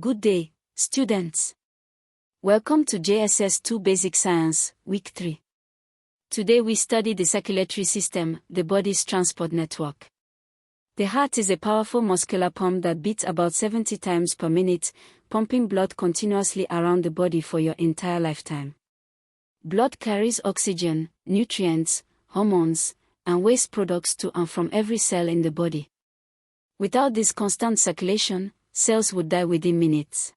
Good day, students. Welcome to JSS 2 Basic Science, Week 3. Today we study the circulatory system, the body's transport network. The heart is a powerful muscular pump that beats about 70 times per minute, pumping blood continuously around the body for your entire lifetime. Blood carries oxygen, nutrients, hormones, and waste products to and from every cell in the body. Without this constant circulation, cells would die within minutes.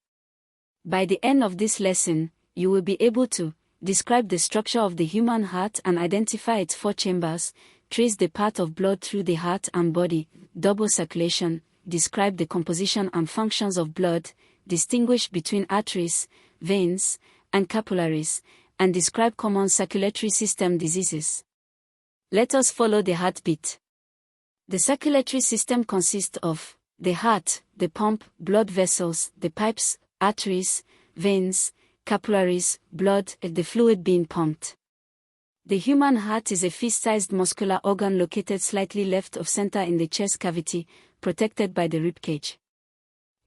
By the end of this lesson, you will be able to describe the structure of the human heart and identify its 4 chambers, trace the path of blood through the heart and body, double circulation, describe the composition and functions of blood, distinguish between arteries, veins, and capillaries, and describe common circulatory system diseases. Let us follow the heartbeat. The circulatory system consists of the heart, the pump, blood vessels, the pipes, arteries, veins, capillaries, blood, the fluid being pumped. The human heart is a fist-sized muscular organ located slightly left of center in the chest cavity, protected by the ribcage.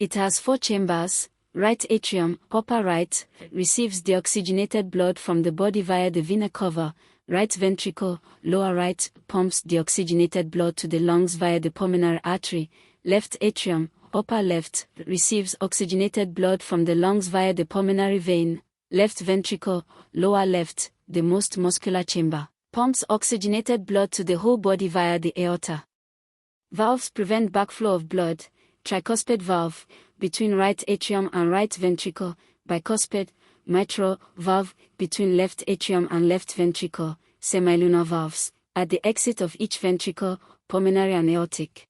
It has 4 chambers. Right atrium, upper right, receives deoxygenated blood from the body via the vena cava. Right ventricle, lower right, pumps deoxygenated blood to the lungs via the pulmonary artery. Left atrium, upper left, receives oxygenated blood from the lungs via the pulmonary vein. Left ventricle, lower left, the most muscular chamber, pumps oxygenated blood to the whole body via the aorta. Valves prevent backflow of blood. Tricuspid valve, between right atrium and right ventricle. Bicuspid, mitral valve, between left atrium and left ventricle. Semilunar valves, at the exit of each ventricle, pulmonary and aortic.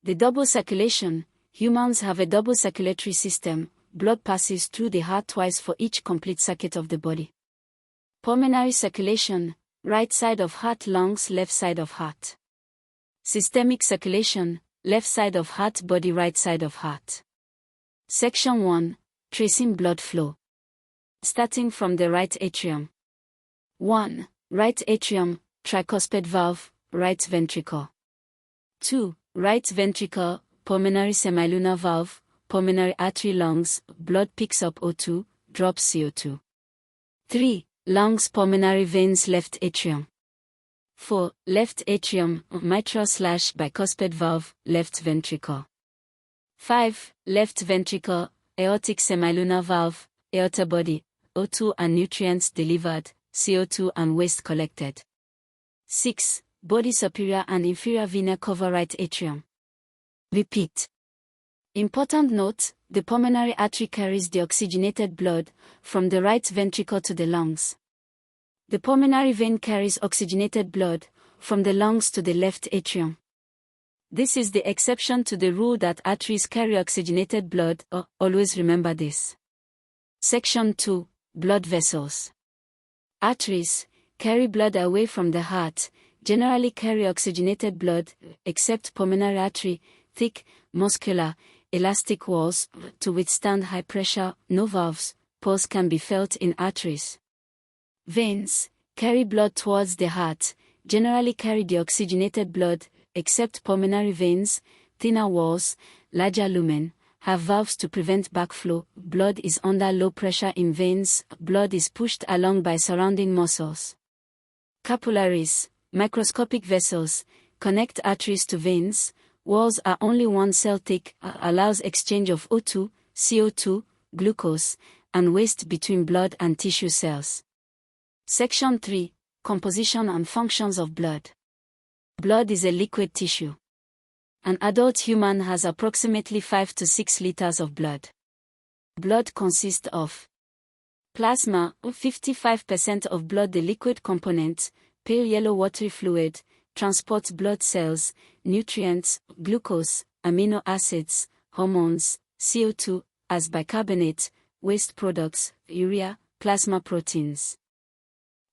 The double circulation. Humans have a double circulatory system. Blood passes through the heart twice for each complete circuit of the body. Pulmonary circulation, right side of heart, lungs, left side of heart. Systemic circulation, left side of heart, body, right side of heart. Section 1. Tracing blood flow. Starting from the right atrium. 1. Right atrium, tricuspid valve, right ventricle. 2. Right ventricle, pulmonary semilunar valve, pulmonary artery, lungs, blood picks up O2, drops CO2. 3. Lungs, pulmonary veins, left atrium. 4. Left atrium, mitral/bicuspid valve, left ventricle. 5. Left ventricle, aortic semilunar valve, aorta body, O2 and nutrients delivered, CO2 and waste collected. 6. Body superior and inferior vena cava, right atrium. Repeat. Important note, the pulmonary artery carries deoxygenated blood from the right ventricle to the lungs. The pulmonary vein carries oxygenated blood from the lungs to the left atrium. This is the exception to the rule that arteries carry oxygenated blood. Always remember this. Section 2. Blood vessels. Arteries carry blood away from the heart, generally carry oxygenated blood, except pulmonary artery, thick, muscular, elastic walls, to withstand high pressure, no valves, pulse can be felt in arteries. Veins carry blood towards the heart, generally carry deoxygenated blood, except pulmonary veins, thinner walls, larger lumen, have valves to prevent backflow. Blood is under low pressure in veins, blood is pushed along by surrounding muscles. Capillaries, microscopic vessels, connect arteries to veins, walls are only 1 cell thick, allows exchange of O2, CO2, glucose, and waste between blood and tissue cells. Section 3. Composition and functions of blood. Blood is a liquid tissue. An adult human has approximately 5 to 6 liters of blood. Blood consists of plasma, 55% of blood, the liquid component, pale yellow watery fluid, transports blood cells, nutrients, glucose, amino acids, hormones, CO2, as bicarbonate, waste products, urea, plasma proteins.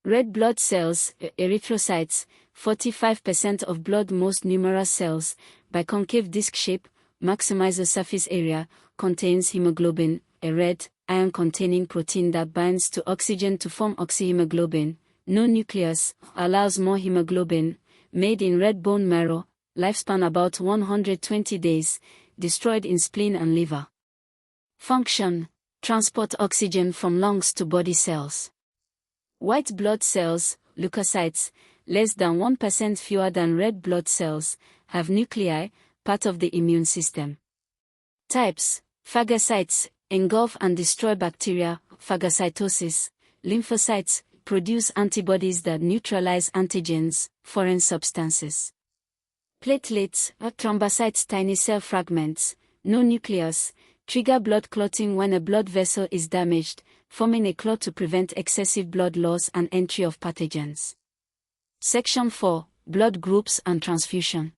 Red blood cells, erythrocytes, 45% of blood, most numerous cells, biconcave disc shape, maximizes surface area, contains hemoglobin, a red, iron-containing protein that binds to oxygen to form oxyhemoglobin, no nucleus, allows more hemoglobin, made in red bone marrow, lifespan about 120 days, destroyed in spleen and liver. Function: transport oxygen from lungs to body cells. White blood cells, leukocytes, less than 1% fewer than red blood cells, have nuclei, part of the immune system. Types: phagocytes, engulf and destroy bacteria, phagocytosis. Lymphocytes, produce antibodies that neutralize antigens, foreign substances. Platelets, thrombocytes, tiny cell fragments, no nucleus, trigger blood clotting when a blood vessel is damaged, forming a clot to prevent excessive blood loss and entry of pathogens. Section 4. Blood groups and transfusion.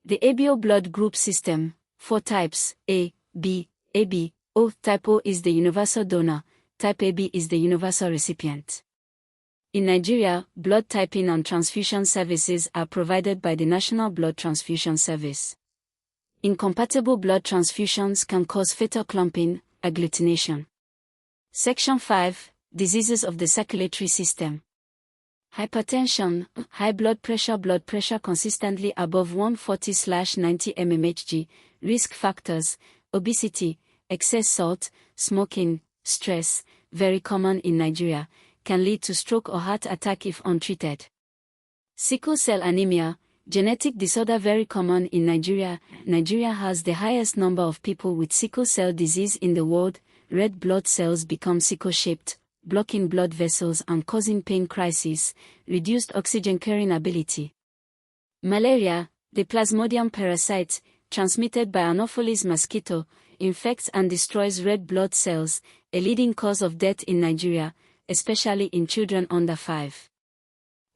The ABO blood group system, 4 types, A, B, AB, O. Type O is the universal donor, type AB is the universal recipient. In Nigeria, blood typing and transfusion services are provided by the National Blood Transfusion Service. Incompatible blood transfusions can cause fetal clumping, agglutination. Section 5. Diseases of the circulatory system. Hypertension, high blood pressure consistently above 140/90 mmHg, risk factors, obesity, excess salt, smoking, stress, very common in Nigeria, can lead to stroke or heart attack if untreated. Sickle cell anemia, genetic disorder very common in Nigeria. Nigeria has the highest number of people with sickle cell disease in the world. Red blood cells become sickle-shaped, blocking blood vessels and causing pain crises, reduced oxygen carrying ability. Malaria, the Plasmodium parasite, transmitted by Anopheles mosquito, infects and destroys red blood cells, a leading cause of death in Nigeria, especially in children under 5.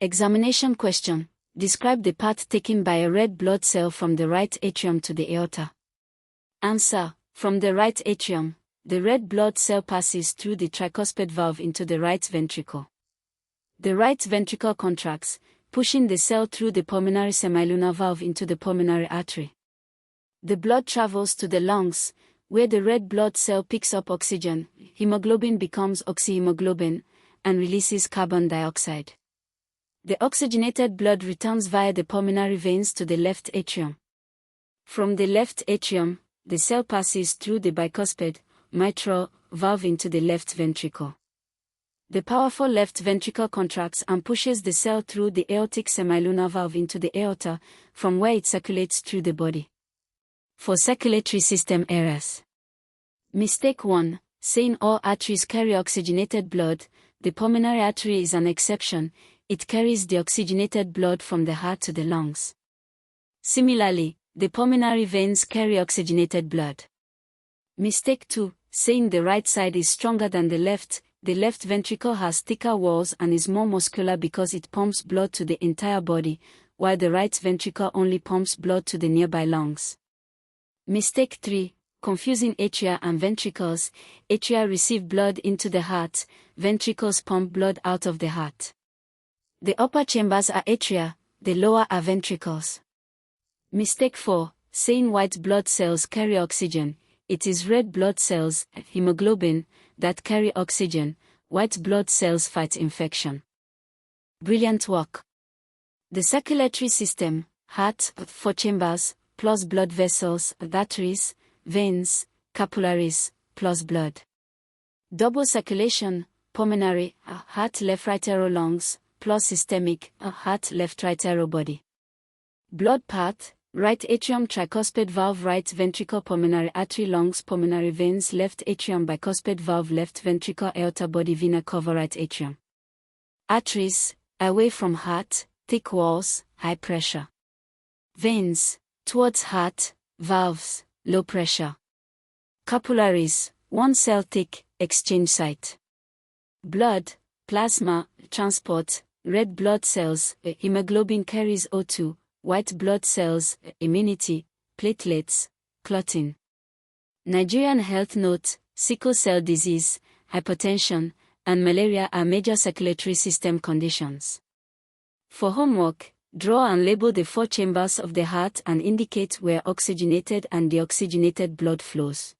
Examination question: describe the path taken by a red blood cell from the right atrium to the aorta. Answer: from the right atrium, the red blood cell passes through the tricuspid valve into the right ventricle. The right ventricle contracts, pushing the cell through the pulmonary semilunar valve into the pulmonary artery. The blood travels to the lungs, where the red blood cell picks up oxygen, hemoglobin becomes oxyhemoglobin, and releases carbon dioxide. The oxygenated blood returns via the pulmonary veins to the left atrium. From the left atrium, the cell passes through the bicuspid, mitral, valve into the left ventricle. The powerful left ventricle contracts and pushes the cell through the aortic semilunar valve into the aorta, from where it circulates through the body. For circulatory system errors. Mistake 1, saying all arteries carry oxygenated blood. The pulmonary artery is an exception, it carries the oxygenated blood from the heart to the lungs. Similarly, the pulmonary veins carry oxygenated blood. Mistake 2, saying the right side is stronger than the left ventricle has thicker walls and is more muscular because it pumps blood to the entire body, while the right ventricle only pumps blood to the nearby lungs. Mistake 3, confusing atria and ventricles. Atria receive blood into the heart, ventricles pump blood out of the heart. The upper chambers are atria, the lower are ventricles. Mistake 4, saying white blood cells carry oxygen. It is red blood cells, hemoglobin, that carry oxygen. White blood cells fight infection. Brilliant work. The circulatory system, heart, 4 chambers, plus blood vessels, arteries, veins, capillaries, plus blood. Double circulation, pulmonary, heart left right arrow lungs, plus systemic, heart left right arrow body. Blood path, right atrium tricuspid valve right ventricle pulmonary artery lungs pulmonary veins left atrium bicuspid valve left ventricle aorta body vena cava right atrium. Arteries, away from heart, thick walls, high pressure. Veins, towards heart, valves, low pressure. Capillaries, 1 cell thick, exchange site. Blood, plasma, transport, red blood cells, hemoglobin carries O2, white blood cells, immunity, platelets, clotting. Nigerian health note: sickle cell disease, hypertension, and malaria are major circulatory system conditions. For homework, draw and label the 4 chambers of the heart and indicate where oxygenated and deoxygenated blood flows.